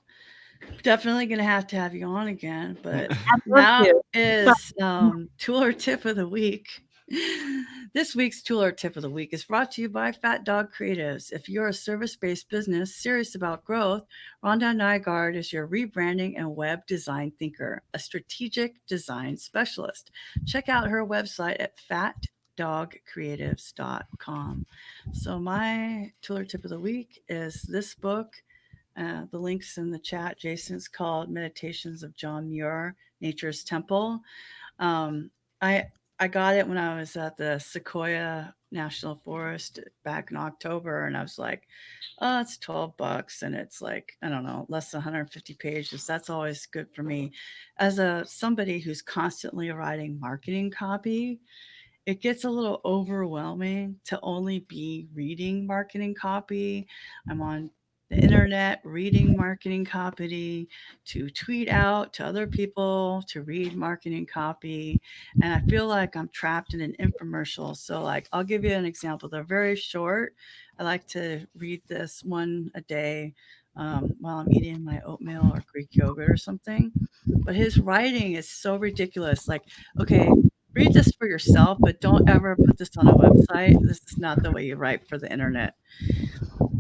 Definitely going to have you on again, but now is tool or tip of the week. This week's tool or tip of the week is brought to you by Fat Dog Creatives. If you're a service-based business serious about growth, Rhonda Nygaard is your rebranding and web design thinker, a strategic design specialist. Check out her website at fatdogcreatives.com. So my tool or tip of the week is this book. The link's in the chat. Jason's called Meditations of John Muir, Nature's Temple. I got it when I was at the Sequoia National Forest back in October, and I was like, oh, it's $12 and it's like, I don't know, less than 150 pages. That's always good for me. As somebody who's constantly writing marketing copy, it gets a little overwhelming to only be reading marketing copy. I'm on the internet reading marketing copy, to tweet out to other people, to read marketing copy. And I feel like I'm trapped in an infomercial. So like, I'll give you an example. They're very short. I like to read this one a day while I'm eating my oatmeal or Greek yogurt or something. But his writing is so ridiculous. Like, okay, read this for yourself, but don't ever put this on a website. This is not the way you write for the internet.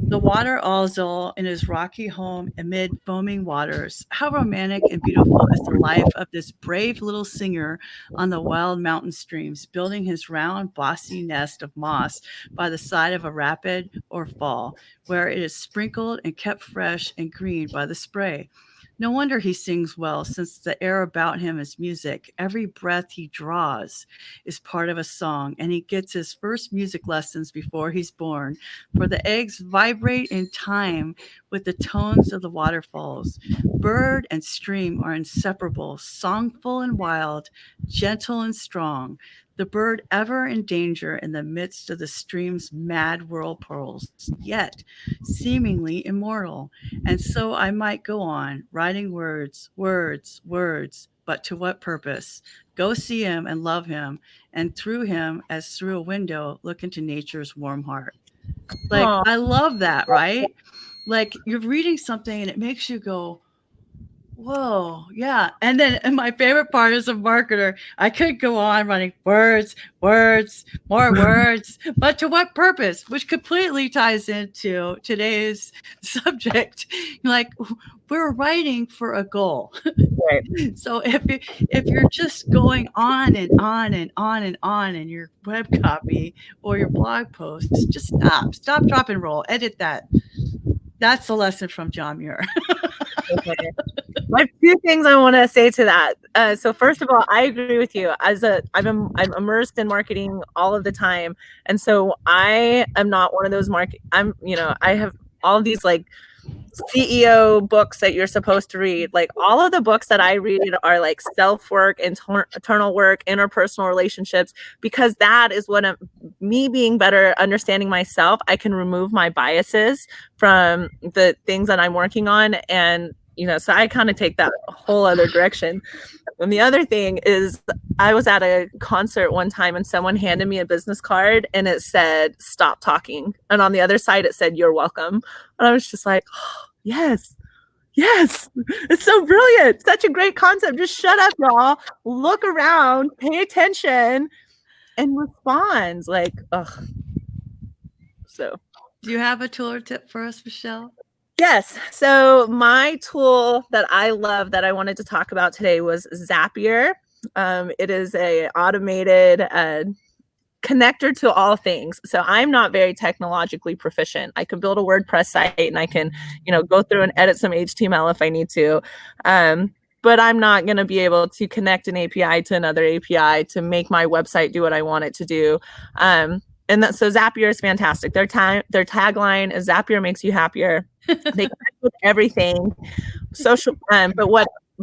The water owls in his rocky home amid foaming waters. How romantic and beautiful is the life of this brave little singer on the wild mountain streams, building his round, bossy nest of moss by the side of a rapid or fall, where it is sprinkled and kept fresh and green by the spray. No wonder he sings well, since the air about him is music. Every breath he draws is part of a song, and he gets his first music lessons before he's born. For the eggs vibrate in time with the tones of the waterfalls. Bird and stream are inseparable, songful and wild, gentle and strong. The bird ever in danger in the midst of the stream's mad whirlpools, yet seemingly immortal. And so I might go on, writing words, words, words, but to what purpose? Go see him and love him, and through him, as through a window, look into nature's warm heart. Like, Aww. I love that, right? Like, you're reading something and it makes you go, whoa, yeah. And then and my favorite part as a marketer, I could go on running words, words, more words, but to what purpose? Which completely ties into today's subject. Like, we're writing for a goal. Right. So if you're just going on and on and on and on in your web copy or your blog posts, just stop, drop, and roll. Edit that. That's the lesson from John Muir. Okay. I have two things I want to say to that. So first of all, I agree with you. I'm immersed in marketing all of the time, and so I am not one of those I have all of these like CEO books that you're supposed to read. Like all of the books that I read are like self-work, internal work, interpersonal relationships, because that is what me being better, understanding myself, I can remove my biases from the things that I'm working on. And, so I kind of take that whole other direction. And the other thing is I was at a concert one time and someone handed me a business card and it said, "Stop talking." And on the other side, it said, "You're welcome." And I was just like, oh, yes, it's so brilliant. Such a great concept. Just shut up, y'all. Look around, pay attention, and respond. Like, ugh. So, do you have a tool or tip for us, Michelle? Yes. So my tool that I love that I wanted to talk about today was Zapier. It is a automated connector to all things. So I'm not very technologically proficient. I can build a WordPress site and I can, go through and edit some HTML if I need to. But I'm not going to be able to connect an API to another API to make my website do what I want it to do. So Zapier is fantastic. Their tagline is Zapier makes you happier. They connect with everything. Social,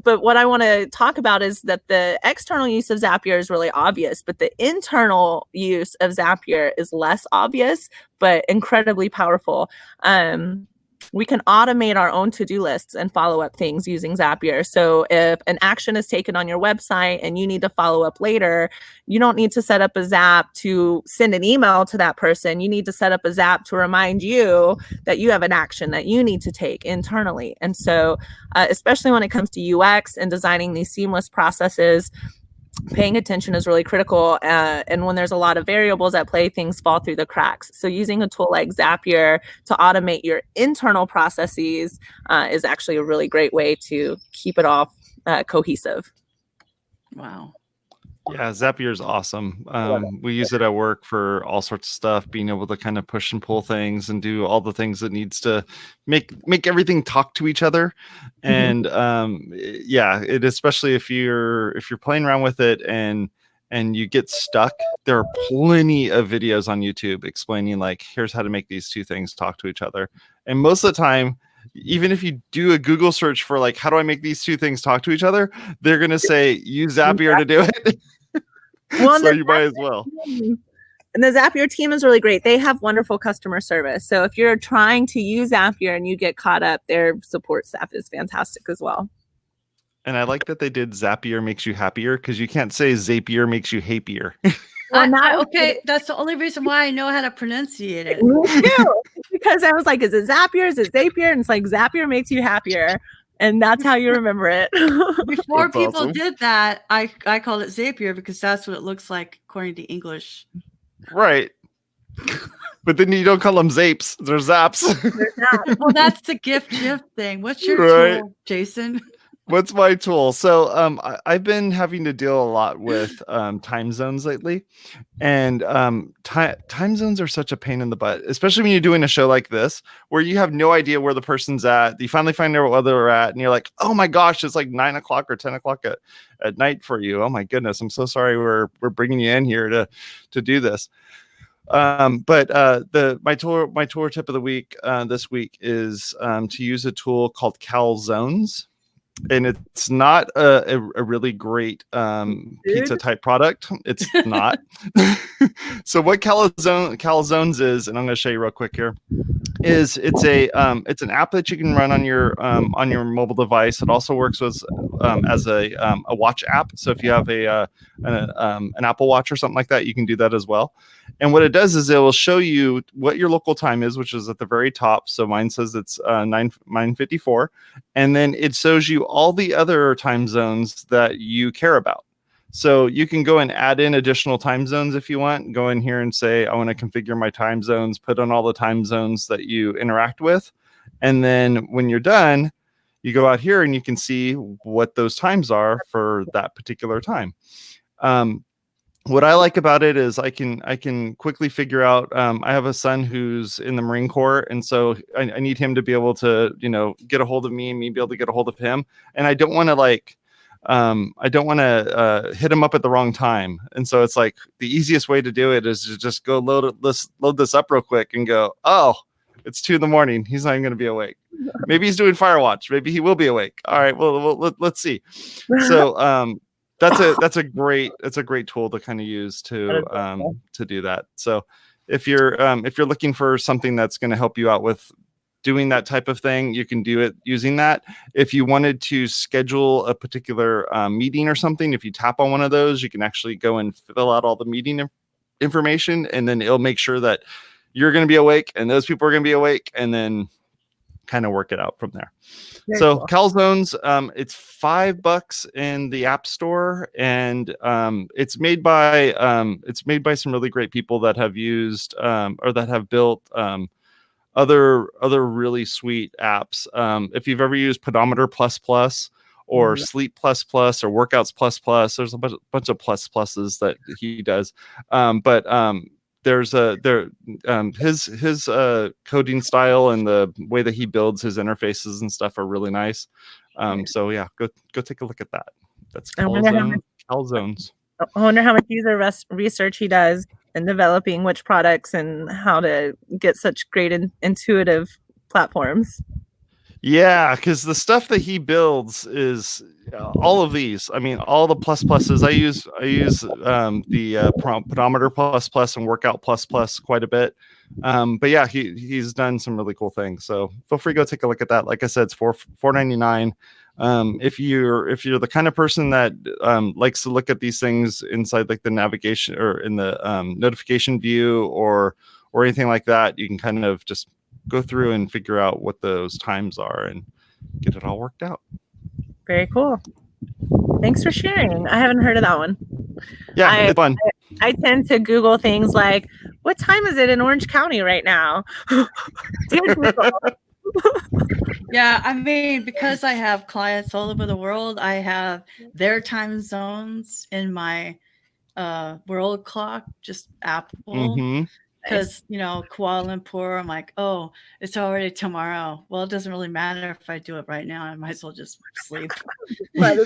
but what I want to talk about is that the external use of Zapier is really obvious, but the internal use of Zapier is less obvious, but incredibly powerful. We can automate our own to-do lists and follow up things using Zapier. So if an action is taken on your website and you need to follow up later, you don't need to set up a Zap to send an email to that person. You need to set up a Zap to remind you that you have an action that you need to take internally. And so especially when it comes to UX and designing these seamless processes, paying attention is really critical. And when there's a lot of variables at play, things fall through the cracks. So using a tool like Zapier to automate your internal processes is actually a really great way to keep it all cohesive. Wow. Yeah, Zapier is awesome. We use it at work for all sorts of stuff, being able to kind of push and pull things and do all the things that needs to make everything talk to each other. And yeah, it especially if you're playing around with it and you get stuck, there are plenty of videos on YouTube explaining like, here's how to make these two things talk to each other. And most of the time, even if you do a Google search for like, how do I make these two things talk to each other? They're going to say, use Zapier to do it. Well, so you might as well. And the Zapier team is really great. They have wonderful customer service. So if you're trying to use Zapier and you get caught up, their support staff is fantastic as well. And I like that they did Zapier makes you happier, because you can't say Zapier makes you happier. Okay, that's the only reason why I know how to pronunciate it. Me too. Because I was like, is it Zapier? Is it Zapier? And it's like, Zapier makes you happier. And that's how you remember it. Before That's people awesome. did that, I called it Zapier because that's what it looks like according to English. Right. But then you don't call them Zapes. They're Zaps. Well, that's the gift thing. What's your Right. tool, Jason? What's my tool? So I've been having to deal a lot with time zones lately. And time zones are such a pain in the butt, especially when you're doing a show like this, where you have no idea where the person's at. You finally find out where they're at, and you're like, oh my gosh, it's like 9 o'clock or 10 o'clock at night for you. Oh my goodness, I'm so sorry we're bringing you in here to do this. But my tour tip of the week this week is to use a tool called Calzones. And it's not a really great pizza type product. It's not. So what Calzones is, and I'm going to show you real quick here, is it's an app that you can run on your mobile device. It also works as a watch app. So if you have an Apple Watch or something like that, you can do that as well. And what it does is it will show you what your local time is, which is at the very top. So mine says it's 9:54, and then it shows you all the other time zones that you care about. So you can go and add in additional time zones if you want. Go in here and say, I want to configure my time zones, put on all the time zones that you interact with. And then when you're done, you go out here and you can see what those times are for that particular time. What I like about it is I can quickly figure out. I have a son who's in the Marine Corps, and so I need him to be able to, get a hold of me and me be able to get a hold of him. And I don't want to hit him up at the wrong time. And so it's like the easiest way to do it is to just go load this up real quick and go, oh, it's 2 a.m. He's not even going to be awake. Maybe he's doing Firewatch. Maybe he will be awake. All right. Well, let's see. So, that's a great tool to kind of use to do that. So if you're looking for something that's going to help you out with doing that type of thing, you can do it using that. If you wanted to schedule a particular meeting or something, if you tap on one of those, you can actually go and fill out all the meeting information, and then it'll make sure that you're going to be awake and those people are going to be awake, and then kind of work it out from there. Very so cool. Calzones, it's $5 in the App Store, and it's made by some really great people that have used or that have built other really sweet apps. If you've ever used Pedometer++, or Sleep Plus Plus or Workouts Plus Plus. There's a bunch of plus pluses that he does. There's his coding style and the way that he builds his interfaces and stuff are really nice. So yeah, go take a look at that. That's Calzones. I wonder how much user research he does in developing which products and how to get such great intuitive platforms. Yeah, because the stuff that he builds is all of these. I mean, all the pluses. I use the Pedometer plus and Workout plus quite a bit. But yeah, he's done some really cool things. So feel free to go take a look at that. Like I said, it's $4.99. If you're the kind of person that likes to look at these things inside like the navigation or in the notification view or anything like that, you can kind of just go through and figure out what those times are and get it all worked out. Very cool. Thanks for sharing. I haven't heard of that one. Yeah, it's fun. I tend to Google things like, what time is it in Orange County right now? Yeah, I mean, because I have clients all over the world, I have their time zones in my world clock, just Apple. Mm-hmm. Because, Kuala Lumpur, I'm like, oh, it's already tomorrow. Well, it doesn't really matter if I do it right now. I might as well just sleep. Right.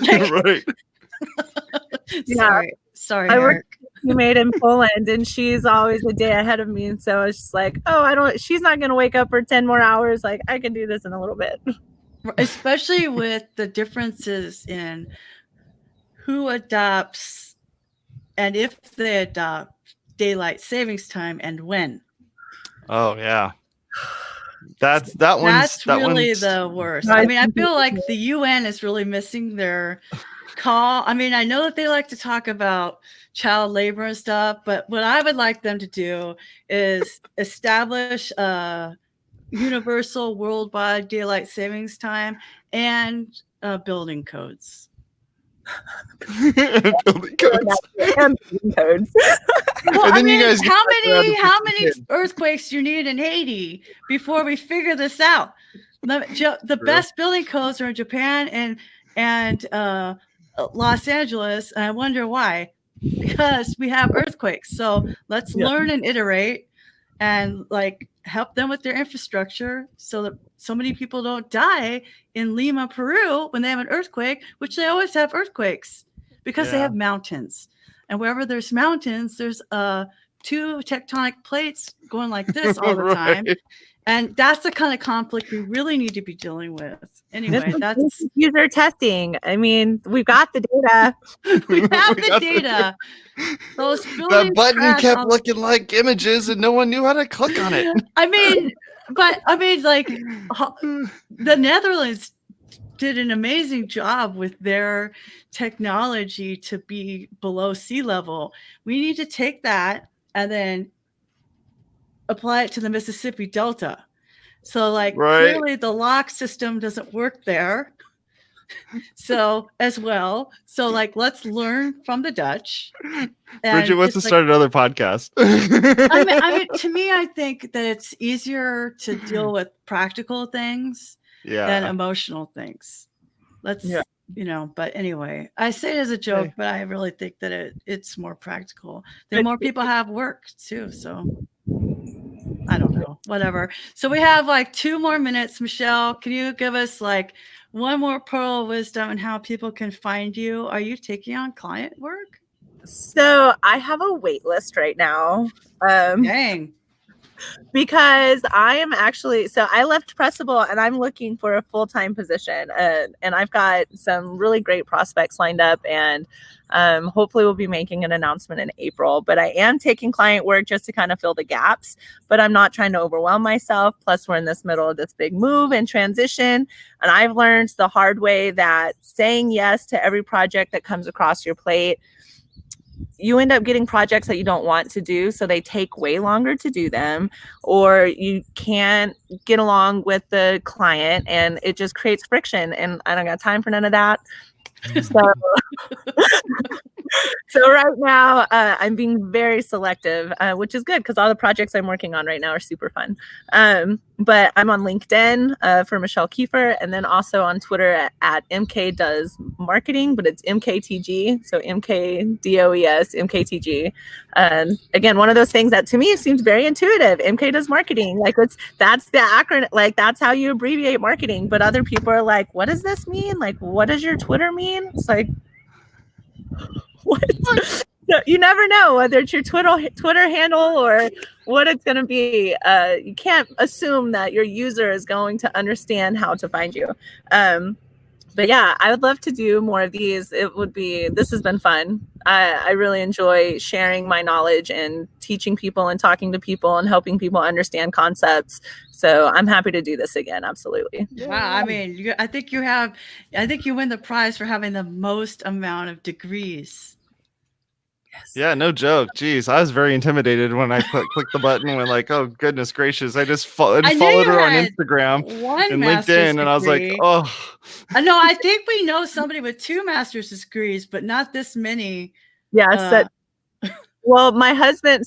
Sorry, I Eric. You made in Poland, and she's always a day ahead of me. And so it's just like, she's not going to wake up for 10 more hours. Like, I can do this in a little bit. Especially with the differences in who adopts and if they adopt daylight savings time and when. Oh yeah, that's really the worst. I mean, I feel like the UN is really missing their call. I mean, I know that they like to talk about child labor and stuff, but what I would like them to do is establish a universal worldwide daylight savings time and building codes. Building codes. Well, I mean, how many earthquakes do you need in Haiti before we figure this out? The best building codes are in Japan and Los Angeles, and I wonder why. Because we have earthquakes. So let's learn and iterate and help them with their infrastructure so that so many people don't die in Lima, Peru when they have an earthquake, which they always have earthquakes because they have mountains. And wherever there's mountains, there's 2 tectonic plates going like this all the time. And that's the kind of conflict we really need to be dealing with. Anyway, that's user testing. I mean, we've got the data. we have the data. That button kept looking like images and no one knew how to click on it. The Netherlands did an amazing job with their technology to be below sea level. We need to take that and then apply it to the Mississippi Delta. So clearly the lock system doesn't work there. So as well. So let's learn from the Dutch. Bridget wants to start another podcast. I mean, to me, I think that it's easier to deal with practical things than emotional things. But anyway, I say it as a joke, but I really think that it's more practical. The more people have work too. So I don't know, whatever. So we have 2 more minutes. Michelle, can you give us one more pearl of wisdom on how people can find you? Are you taking on client work? So I have a wait list right now. Dang. Because I am actually, I left Pressable and I'm looking for a full-time position. And I've got some really great prospects lined up, and hopefully we'll be making an announcement in April. But I am taking client work just to kind of fill the gaps, but I'm not trying to overwhelm myself. Plus, we're in this middle of this big move and transition. And I've learned the hard way that saying yes to every project that comes across your plate, you end up getting projects that you don't want to do, so they take way longer to do them, or you can't get along with the client and it just creates friction, and I don't got time for none of that. So So right now, I'm being very selective, which is good because all the projects I'm working on right now are super fun. But I'm on LinkedIn for Michelle Keefer, and then also on Twitter at MK Does Marketing, but it's MKTG, so MKDOES, MKTG. And again, one of those things that to me seems very intuitive. MK Does Marketing, like that's the acronym, like that's how you abbreviate marketing. But other people are like, what does this mean? Like, what does your Twitter mean? It's like, what? So you never know whether it's your Twitter handle or what it's going to be. You can't assume that your user is going to understand how to find you. But yeah, I would love to do more of these. This has been fun. I really enjoy sharing my knowledge and teaching people and talking to people and helping people understand concepts. So I'm happy to do this again. Absolutely. Wow. I mean, I think you win the prize for having the most amount of degrees. Yes. Yeah, no joke. Jeez, I was very intimidated when I clicked the button and went like, "Oh goodness gracious!" I just followed her on Instagram and LinkedIn, and I was like, "Oh." No, I think we know somebody with 2 master's degrees, but not this many. Yes. Well, my husband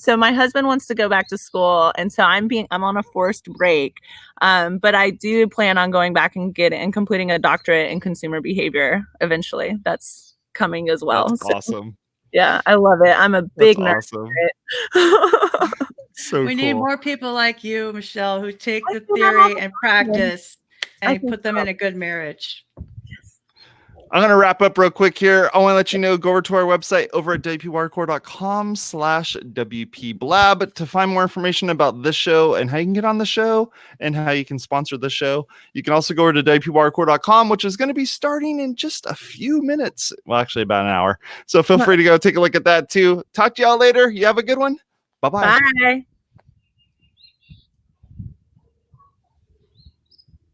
wants to go back to school, and so I'm on a forced break. But I do plan on going back and completing a doctorate in consumer behavior eventually. That's coming as well. That's awesome. Yeah, I love it. I'm a big nerd. Awesome. So we need more people like you, Michelle, who take the theory and practice and put them in a good marriage. I'm going to wrap up real quick here. I want to let you know, go over to our website over at WPwatercooler.com/WPblab to find more information about this show and how you can get on the show and how you can sponsor the show. You can also go over to WPwatercooler.com, which is going to be starting in just a few minutes. Well, actually about an hour. So feel free to go take a look at that too. Talk to y'all later. You have a good one. Bye-bye. Bye.